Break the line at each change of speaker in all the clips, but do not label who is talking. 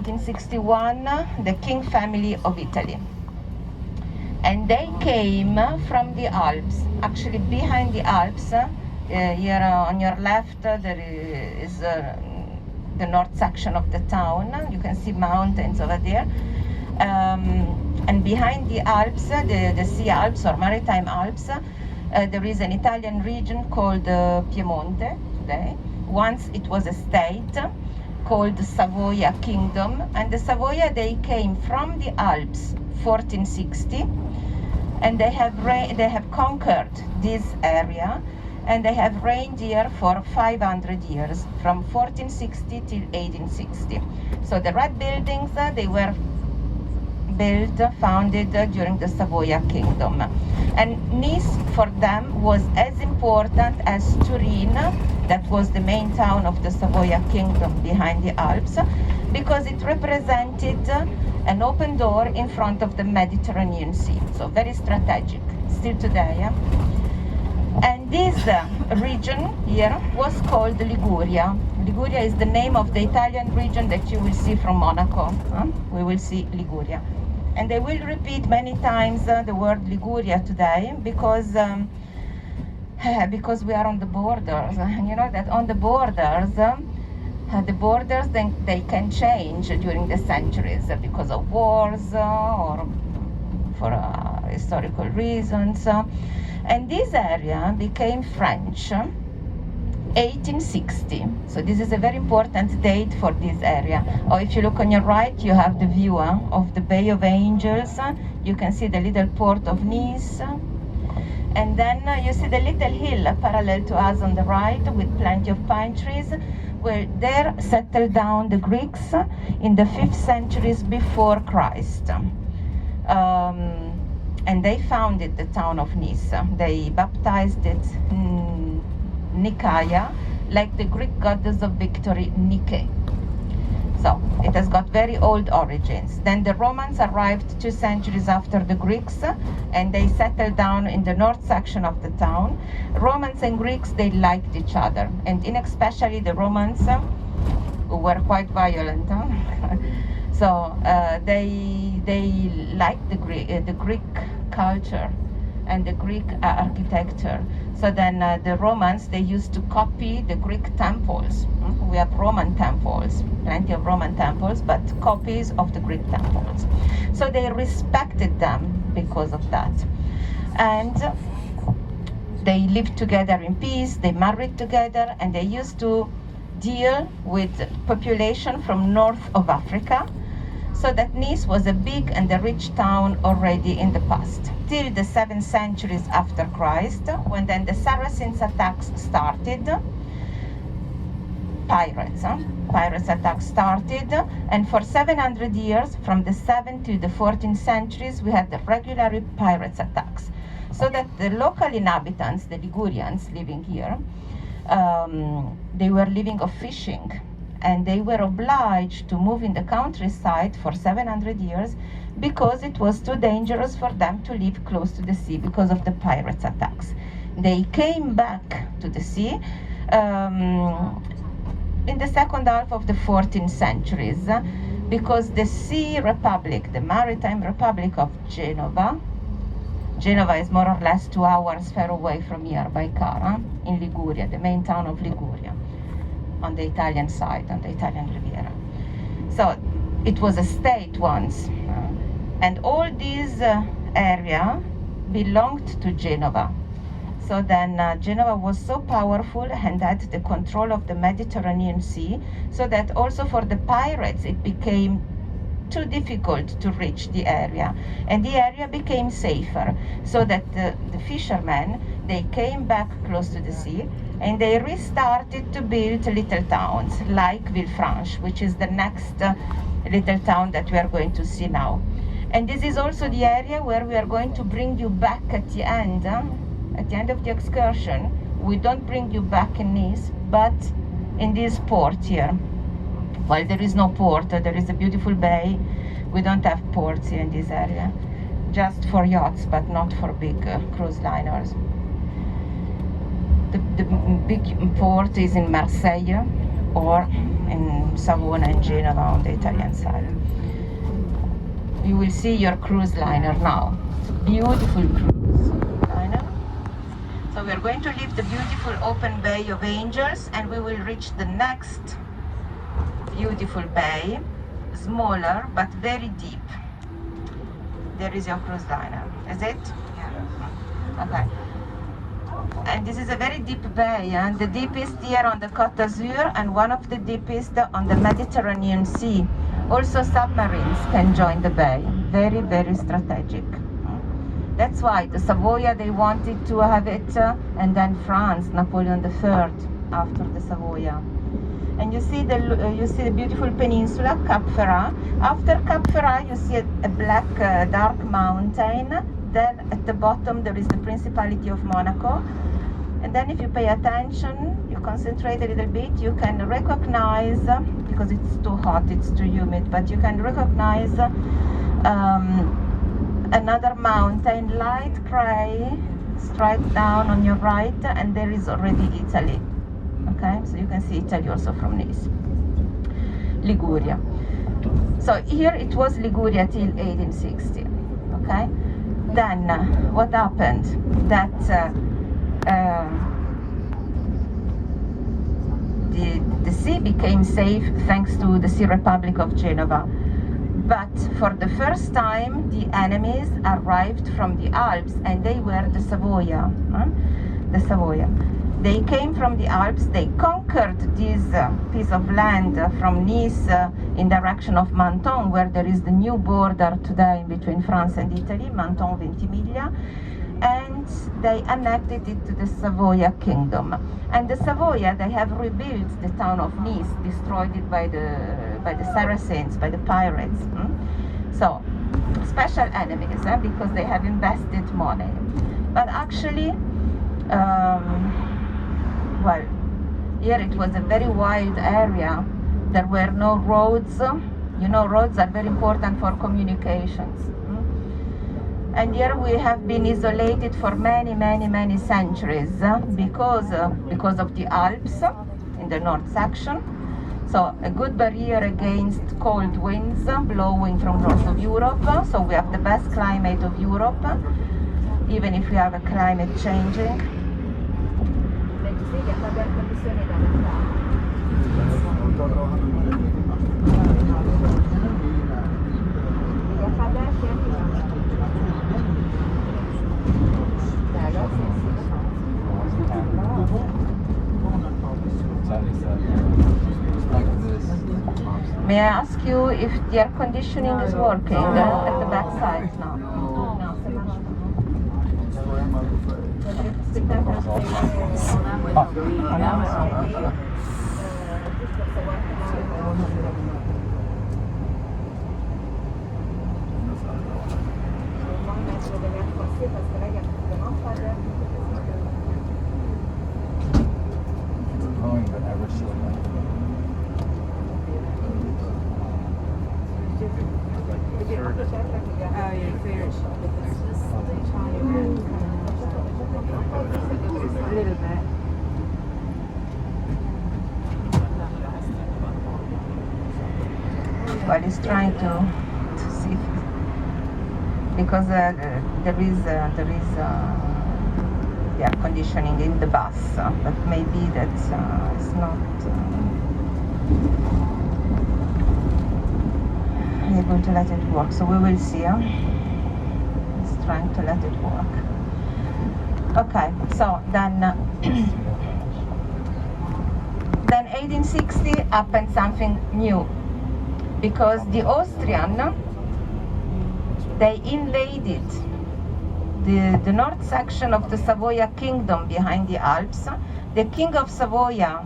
1461, the king family of Italy. And they came from the Alps. Actually, behind the Alps, here on your left, there is the north section of the town. You can see mountains over there. And behind the Alps, the Sea Alps or Maritime Alps, there is an Italian region called Piemonte today. Once it was a state called Savoia Kingdom, and the Savoia, they came from the Alps 1460, and they have conquered this area, and they have reigned here for 500 years, from 1460 till 1860. So the red buildings, they were founded during the Savoia Kingdom. And Nice for them was as important as Turin, that was the main town of the Savoia Kingdom behind the Alps, because it represented an open door in front of the Mediterranean Sea. So very strategic, still today. And this region here was called Liguria. Liguria is the name of the Italian region that you will see from Monaco. We will see Liguria. And they will repeat many times the word Liguria today because we are on the borders. You know that on the borders, they can change during the centuries because of wars or for historical reasons. And this area became French 1860. So this is a very important date for this area. Or if you look on your right, you have the view of the Bay of Angels. You can see the little port of Nice. And then you see the little hill parallel to us on the right with plenty of pine trees, where there settled down the Greeks in the 5th centuries before Christ. And they founded the town of Nice. They baptized it Nicaea, like the Greek goddess of victory, Nike. So it has got very old origins. Then the Romans arrived 2 centuries after the Greeks, and they settled down in the north section of the town. Romans and Greeks, they liked each other, and in especially the Romans, who were quite violent. So they liked the Greek culture and the Greek architecture. So then the Romans, they used to copy the Greek temples. We have Roman temples, plenty of Roman temples, but copies of the Greek temples. So they respected them because of that. And they lived together in peace, they married together, and they used to deal with population from north of Africa, so that Nice was a big and a rich town already in the past, till the 7th centuries after Christ, when then the Saracens attacks started. Pirates attacks started, and for 700 years, from the 7th to the 14th centuries, we had the regular pirates attacks, so that the local inhabitants, the Ligurians living here, they were living of fishing, and they were obliged to move in the countryside for 700 years because it was too dangerous for them to live close to the sea because of the pirates' attacks. They came back to the sea in the second half of the 14th centuries because the Sea Republic, the Maritime Republic of Genova is more or less 2 hours far away from here by car, in Liguria, the main town of Liguria, on the Italian side, on the Italian Riviera. So it was a state once, and all this area belonged to Genova. So then Genova was so powerful and had the control of the Mediterranean Sea, so that also for the pirates it became too difficult to reach the area, and the area became safer, so that the fishermen, they came back close to the sea, and they restarted to build little towns like Villefranche, which is the next little town that we are going to see now. And this is also the area where we are going to bring you back at the end of the excursion. We don't bring you back in Nice, but in this port here. Well, there is no port, there is a beautiful bay. We don't have ports here in this area, just for yachts, but not for big cruise liners. The big port is in Marseille or in Savona and Genova on the Italian side. You will see your cruise liner now. It's a beautiful cruise liner. So we're going to leave the beautiful open Bay of Angels, and we will reach the next beautiful bay, smaller but very deep. There is your cruise liner. Is it? Yeah. Okay. And this is a very deep bay, and the deepest here on the Côte d'Azur, and one of the deepest on the Mediterranean Sea. Also submarines can join the bay. Very, very strategic. That's why the Savoia, they wanted to have it, and then France, Napoleon III, after the Savoia. And you see the beautiful peninsula, Cap Ferrat. After Cap Ferrat, you see a black, dark mountain. Then at the bottom, there is the Principality of Monaco. And then if you pay attention, you concentrate a little bit, you can recognize, because it's too hot, it's too humid, but you can recognize another mountain, light gray, straight down on your right, and there is already Italy. Okay, so you can see Italy also from Nice. Liguria. So here it was Liguria till 1860. Okay, then what happened? That the sea became safe thanks to the Sea Republic of Genova. But for the first time, the enemies arrived from the Alps, and they were the Savoia. The Savoia. They came from the Alps, they conquered this piece of land from Nice in direction of Menton, where there is the new border today between France and Italy, Menton Ventimiglia, and they annexed it to the Savoia kingdom. And the Savoia, they have rebuilt the town of Nice, destroyed it by the Saracens, by the pirates. So, special enemies, because they have invested money. But actually, well, here it was a very wild area. There were no roads. You know, roads are very important for communications. And here we have been isolated for many, many, many centuries because of the Alps in the north section. So a good barrier against cold winds blowing from north of Europe. So we have the best climate of Europe, even if we have a climate changing. May I ask you if the air conditioning is working at the back side now? Well, he's trying to see because there is the air conditioning in the bus, but maybe that's it's not able to let it work. So we will see. He's trying to let it work. Okay, so then. Then 1860 happened something new. Because the Austrian, they invaded the north section of the Savoia kingdom behind the Alps. The king of Savoia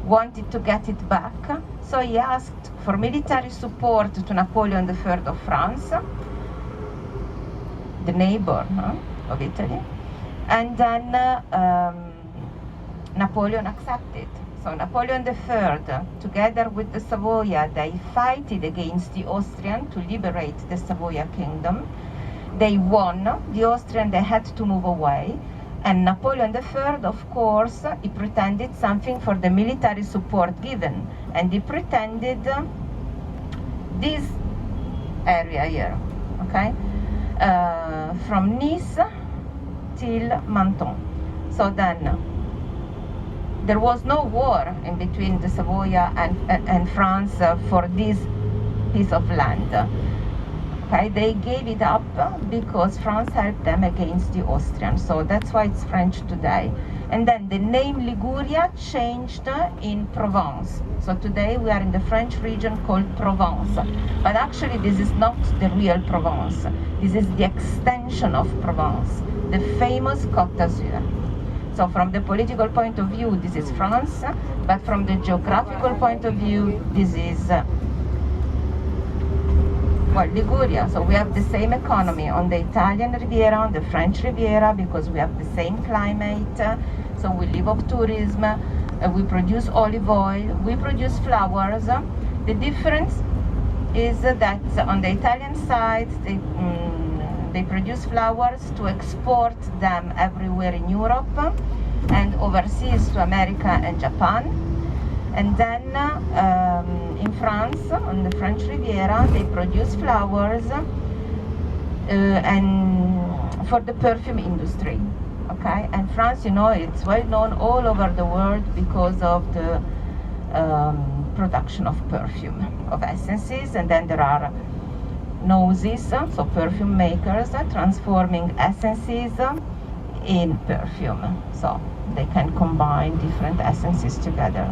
wanted to get it back, so he asked for military support to Napoleon III of France, the neighbor of Italy, and then Napoleon accepted. So Napoleon III, together with the Savoia, they fought against the Austrian to liberate the Savoia kingdom. They won. The Austrian, they had to move away. And Napoleon III, of course, he pretended something for the military support given, and he pretended this area here, okay, from Nice till Menton. So then there was no war in between the Savoy and France for this piece of land. Okay, they gave it up because France helped them against the Austrians. So that's why it's French today. And then the name Liguria changed in Provence. So today we are in the French region called Provence. But actually this is not the real Provence. This is the extension of Provence, the famous Côte d'Azur. So from the political point of view, this is France, but from the geographical point of view, this is well, Liguria. So we have the same economy on the Italian Riviera, on the French Riviera, because we have the same climate. So we live of tourism, we produce olive oil, we produce flowers. The difference is that on the Italian side, they produce flowers to export them everywhere in Europe and overseas to America and Japan. And then in France, on the French Riviera, they produce flowers and for the perfume industry. Okay, and France, you know, it's well known all over the world because of the production of perfume, of essences, and then there are noses, so perfume makers transforming essences in perfume, so they can combine different essences together.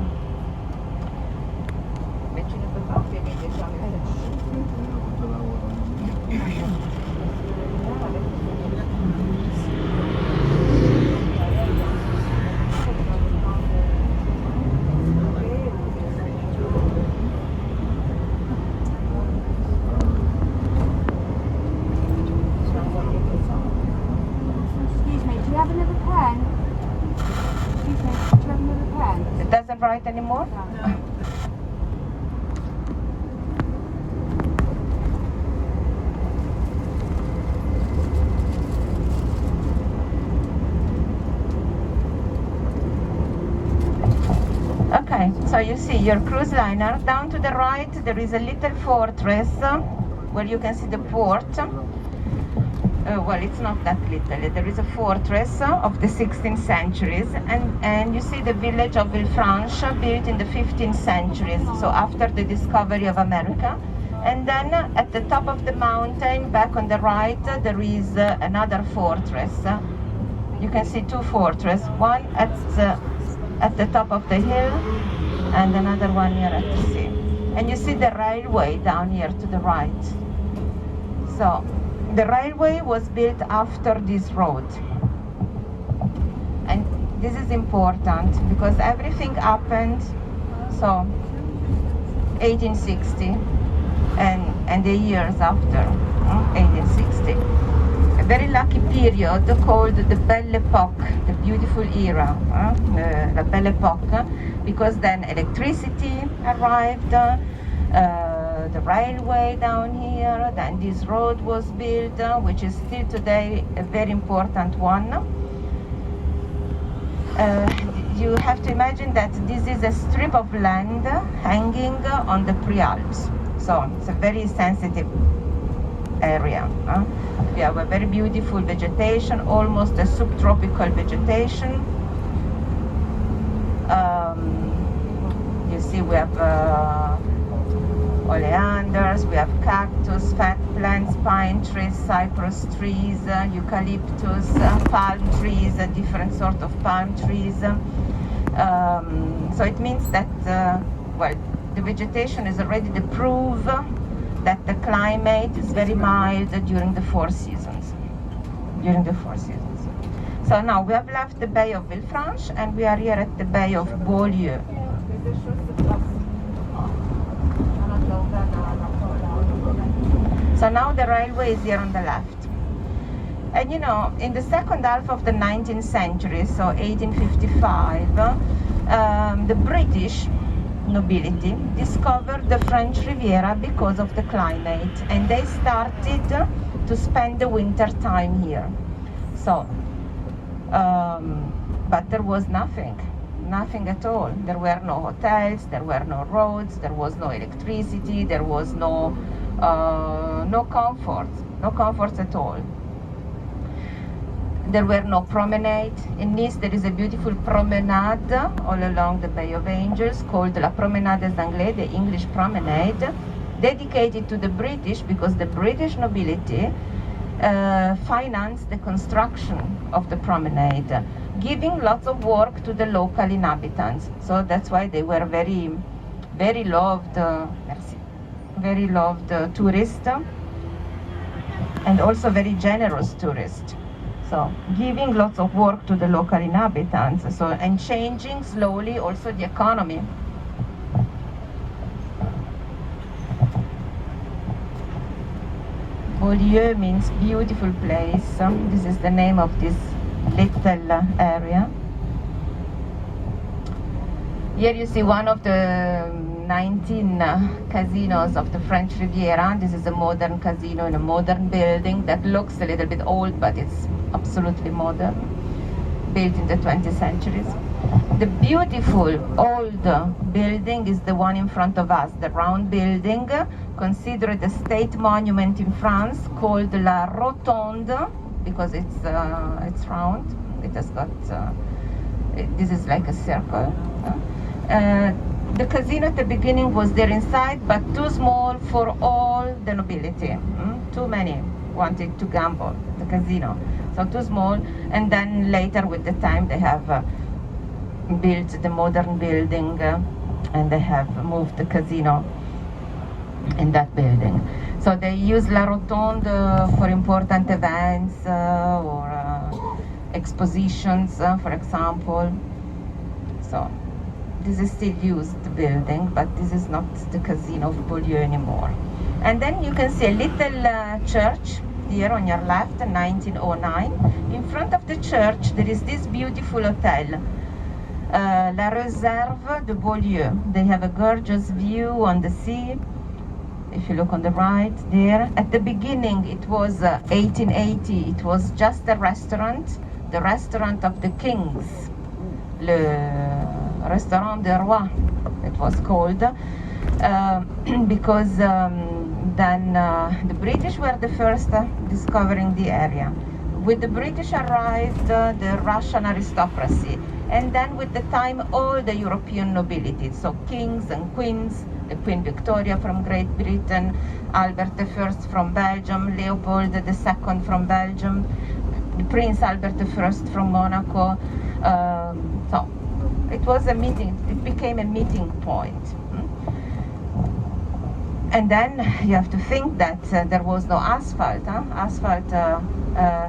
It doesn't write anymore? No. Okay, so you see your cruise liner. Down to the right there is a little fortress where you can see the port. Well, it's not that little. There is a fortress of the 16th centuries, and you see the village of Villefranche built in the 15th centuries, so after the discovery of America. And then at the top of the mountain, back on the right, there is another fortress. You can see two fortresses, one at the top of the hill and another one here at the sea. And you see the railway down here to the right. So the railway was built after this road, and this is important because everything happened, so 1860 and the years after 1860, a very lucky period called the Belle Époque, the beautiful era, la Belle Époque, because then electricity arrived, the railway down here, then this road was built, which is still today a very important one. You have to imagine that this is a strip of land hanging on the Prealps, so it's a very sensitive area. We have a very beautiful vegetation, almost a subtropical vegetation. You see we have oleanders, we have cactus, fat plants, pine trees, cypress trees, eucalyptus, palm trees, different sort of palm trees. So it means that, well, the vegetation is already the proof that the climate is very mild during the 4 seasons. So now we have left the Bay of Villefranche and we are here at the Bay of Beaulieu. So now the railway is here on the left. And you know, in the second half of the 19th century, so 1855, the British nobility discovered the French Riviera because of the climate, and they started to spend the winter time here. So But there was nothing at all. There were no hotels, there were no roads, there was no electricity, there was no comforts at all. There were no promenade. In Nice there is a beautiful promenade all along the Bay of Angels called La Promenade des Anglais, the English promenade, dedicated to the British because the British nobility financed the construction of the promenade, giving lots of work to the local inhabitants. So that's why they were very, very loved, very loved tourists, and also very generous tourists. So giving lots of work to the local inhabitants, and changing slowly also the economy. Beaulieu means beautiful place. This is the name of this little area. Here you see one of the 19 casinos of the French Riviera. This is a modern casino in a modern building that looks a little bit old, but it's absolutely modern, built in the 20th centuries. The beautiful old building is the one in front of us, the round building, considered a state monument in France, called La Rotonde, because it's round. It has got, this is like a circle. The casino at the beginning was there inside, but too small for all the nobility. Too many wanted to gamble the casino, so too small. And then later, with the time, they have built the modern building, and they have moved the casino in that building. So they use La Rotonde for important events or expositions, for example. So this is still used, the building, but this is not the casino of Beaulieu anymore. And then you can see a little church here on your left, 1909. In front of the church there is this beautiful hotel, La Réserve de Beaulieu. They have a gorgeous view on the sea. If you look on the right there, at the beginning it was 1880, it was just a restaurant, the restaurant of the kings, le Restaurant des Rois, it was called, because then the British were the first discovering the area. With the British arrived the Russian aristocracy, and then with the time all the European nobility, so kings and queens, the Queen Victoria from Great Britain, Albert I from Belgium, Leopold II from Belgium, Prince Albert I from Monaco. So it was a meeting, it became a meeting point. And then you have to think that there was no asphalt. Asphalt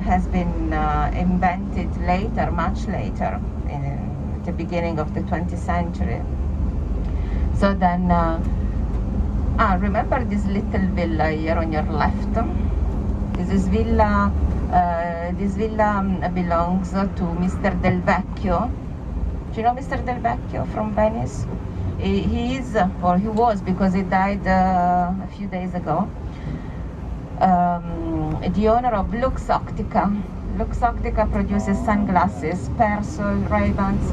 has been invented later, much later, in the beginning of the 20th century. So then, remember this little villa here on your left? This villa belongs to Mr. Del Vecchio. Do you know Mr. Del Vecchio from Venice? He is, or he was, because he died a few days ago, the owner of Lux Optica. Lux Optica produces sunglasses, Persol, Ray-Bans.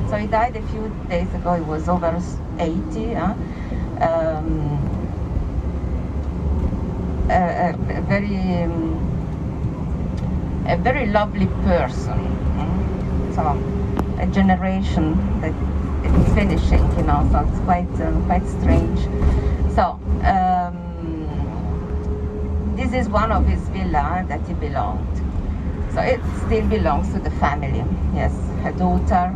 So he died a few days ago. He was over 80. A very lovely person. So a generation that it's finishing, you know. So it's quite strange. So this is one of his villa that he belonged. So it still belongs to the family. Yes, her daughter,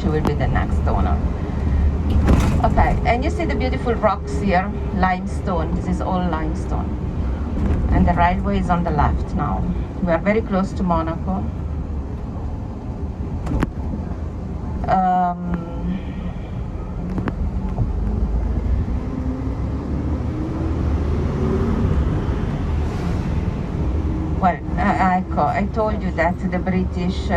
she will be the next owner. Okay, and you see the beautiful rocks here, limestone. This is all limestone. And the railway is on the left now. We are very close to Monaco. Well, I told you that the British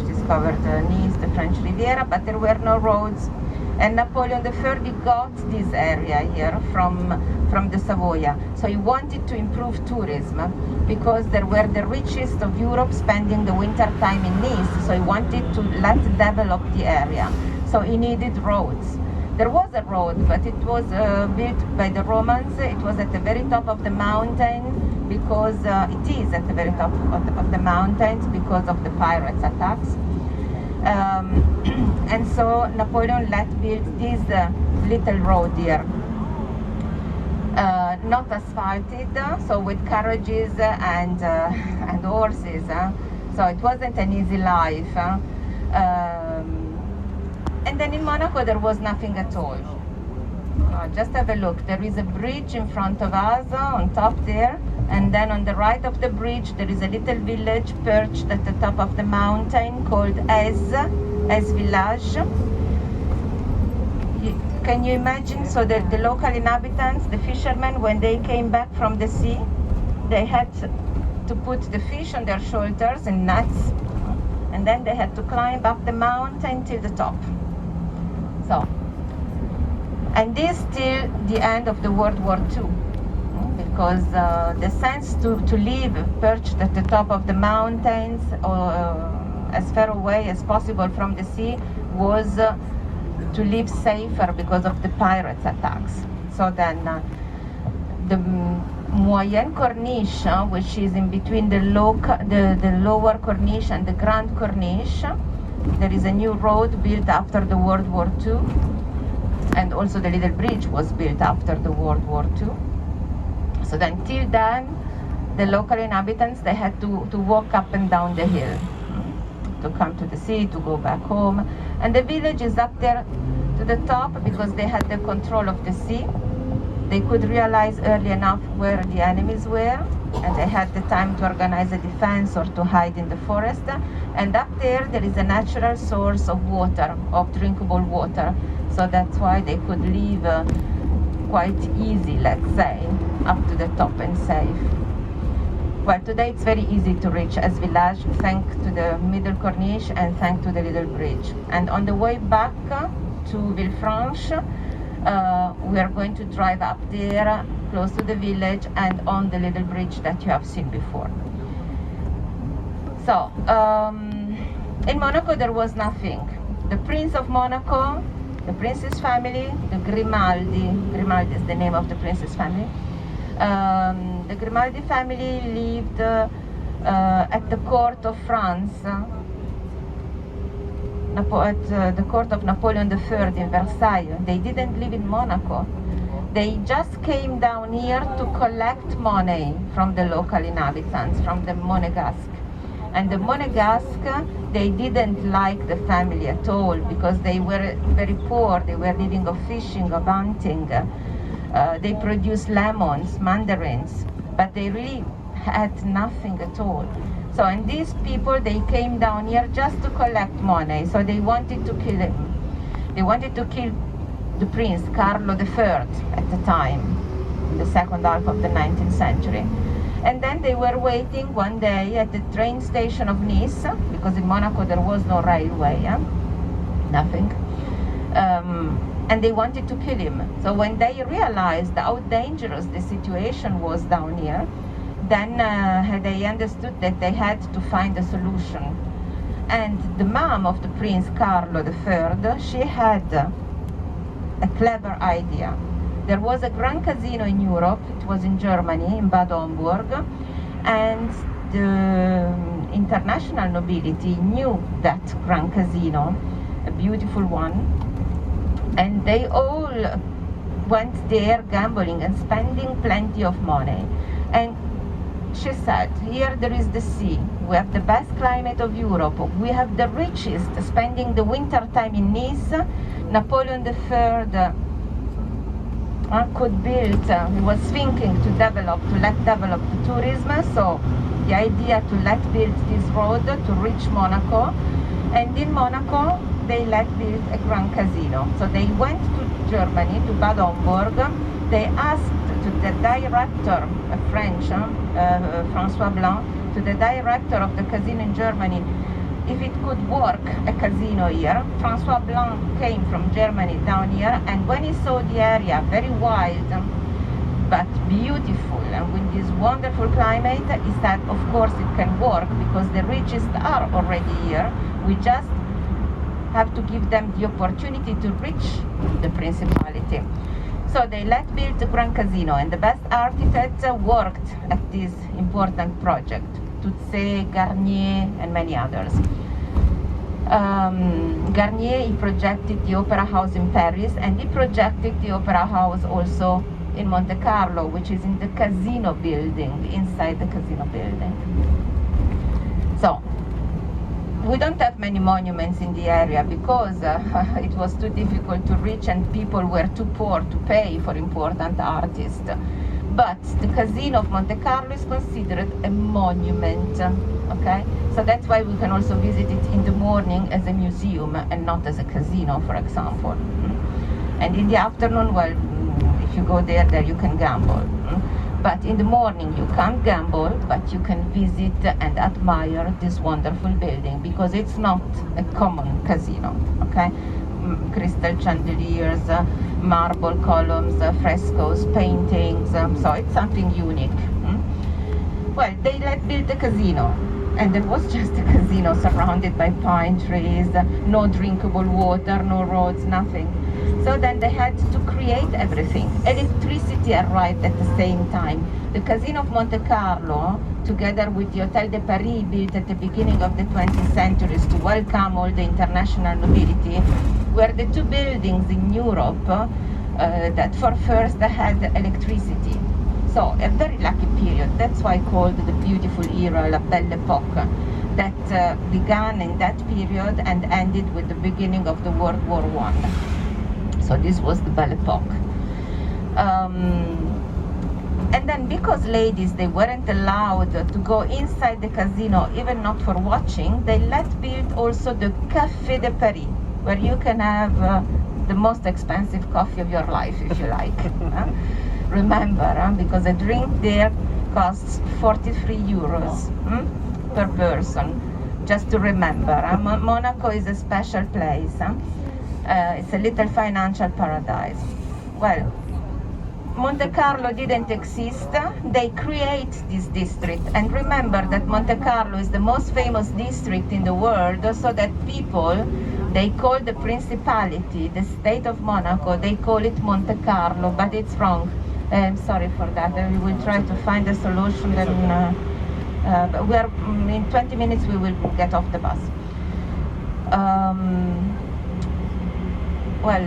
discovered Nice, the French Riviera, but there were no roads. And Napoleon III got this area here from the Savoy. So he wanted to improve tourism because there were the richest of Europe spending the winter time in Nice. So he wanted to develop the area. So he needed roads. There was a road, but it was built by the Romans. It was at the very top of the mountain because it is at the very top of the mountains because of the pirates' attacks. And so Napoleon let build this little road here, not asphalted, so with carriages and horses. So it wasn't an easy life. And then in Monaco there was nothing at all. Just have a look. There is a bridge in front of us on top there, and then on the right of the bridge there is a little village perched at the top of the mountain called Ez village. Can you imagine? So the local inhabitants, the fishermen, when they came back from the sea, they had to put the fish on their shoulders in nets, and then they had to climb up the mountain till the top. So, and this till the end of the World War II, because the sense to live perched at the top of the mountains or as far away as possible from the sea was to live safer because of the pirates' attacks. So then the Moyenne Corniche, which is in between the lower Corniche and the Grand Corniche, there is a new road built after the World War II, and also the little bridge was built after the World War II. So then till then, the local inhabitants, they had to walk up and down the hill to come to the sea, to go back home. And the village is up there to the top because they had the control of the sea. They could realize early enough where the enemies were, and they had the time to organize a defense or to hide in the forest. And up there is a natural source of water, of drinkable water. So that's why they could live quite easy, let's say, up to the top and safe. Well, today it's very easy to reach Ez village thanks to the middle Corniche and thanks to the little bridge. And on the way back to Villefranche, we are going to drive up there close to the village and on the little bridge that you have seen before. So in Monaco there was nothing. The Prince of Monaco, the Prince's family, the Grimaldi is the name of the Prince's family. The Grimaldi family lived at the court of France, at the court of Napoleon III in Versailles. They didn't live in Monaco. They just came down here to collect money from the local inhabitants, from the Monégasque. And the Monégasque, they didn't like the family at all because they were very poor. They were living of fishing, of hunting. They produced lemons, mandarins, but they really had nothing at all. So, and these people, they came down here just to collect money. So they wanted to kill him. They wanted to kill the prince, Carlo III, at the time, in the second half of the 19th century. And then they were waiting one day at the train station of Nice, because in Monaco there was no railway, nothing. And they wanted to kill him. So when they realized how dangerous the situation was down here, then they understood that they had to find a solution. And the mom of the Prince Carlo III, she had a clever idea. There was a grand casino in Europe, it was in Germany, in Bad Homburg, and the international nobility knew that grand casino, a beautiful one, and they all went there gambling and spending plenty of money. And she said, here there is the sea, we have the best climate of Europe, we have the richest, spending the winter time in Nice. Napoleon III could build, he was thinking to let develop the tourism, so the idea to let build this road to reach Monaco, and in Monaco they let build a grand casino. So they went to Germany, to Bad Homburg, they asked to the director, a French, François Blanc, to the director of the casino in Germany, if it could work a casino here. Francois Blanc came from Germany down here, and when he saw the area very wild but beautiful and with this wonderful climate, he said of course it can work because the richest are already here. We just have to give them the opportunity to reach the principality. So they let build the Grand Casino, and the best architects worked at this important project. Toutset, Garnier, and many others. Garnier, he projected the Opera House in Paris, and he projected the Opera House also in Monte Carlo, which is in the casino building, inside the casino building. So, we don't have many monuments in the area because it was too difficult to reach and people were too poor to pay for important artists. But the Casino of Monte Carlo is considered a monument, okay? So that's why we can also visit it in the morning as a museum and not as a casino, for example. And in the afternoon, well, if you go there you can gamble. But in the morning you can't gamble, but you can visit and admire this wonderful building because it's not a common casino, okay? Crystal chandeliers, marble columns, frescoes, paintings, so it's something unique. Well, they let build the casino, and it was just a casino surrounded by pine trees, no drinkable water, no roads, nothing. So then they had to create everything. Electricity arrived at the same time. The Casino of Monte Carlo, together with the Hotel de Paris, built at the beginning of the 20th century to welcome all the international nobility, were the two buildings in Europe that for first had electricity. So a very lucky period. That's why called the beautiful era, La Belle Époque, that began in that period and ended with the beginning of the World War I. So this was the Belle Époque. And then because ladies, they weren't allowed to go inside the casino, even not for watching, they let build also the Café de Paris, where you can have the most expensive coffee of your life, if you like. Remember, because a drink there costs 43 euros per person, just to remember. Monaco is a special place. It's a little financial paradise. Well, Monte Carlo didn't exist. They create this district. And remember that Monte Carlo is the most famous district in the world, so that people, they call the principality, the state of Monaco, they call it Monte Carlo, but it's wrong. I'm sorry for that. We will try to find a solution. Then, we are, in 20 minutes we will get off the bus. Well,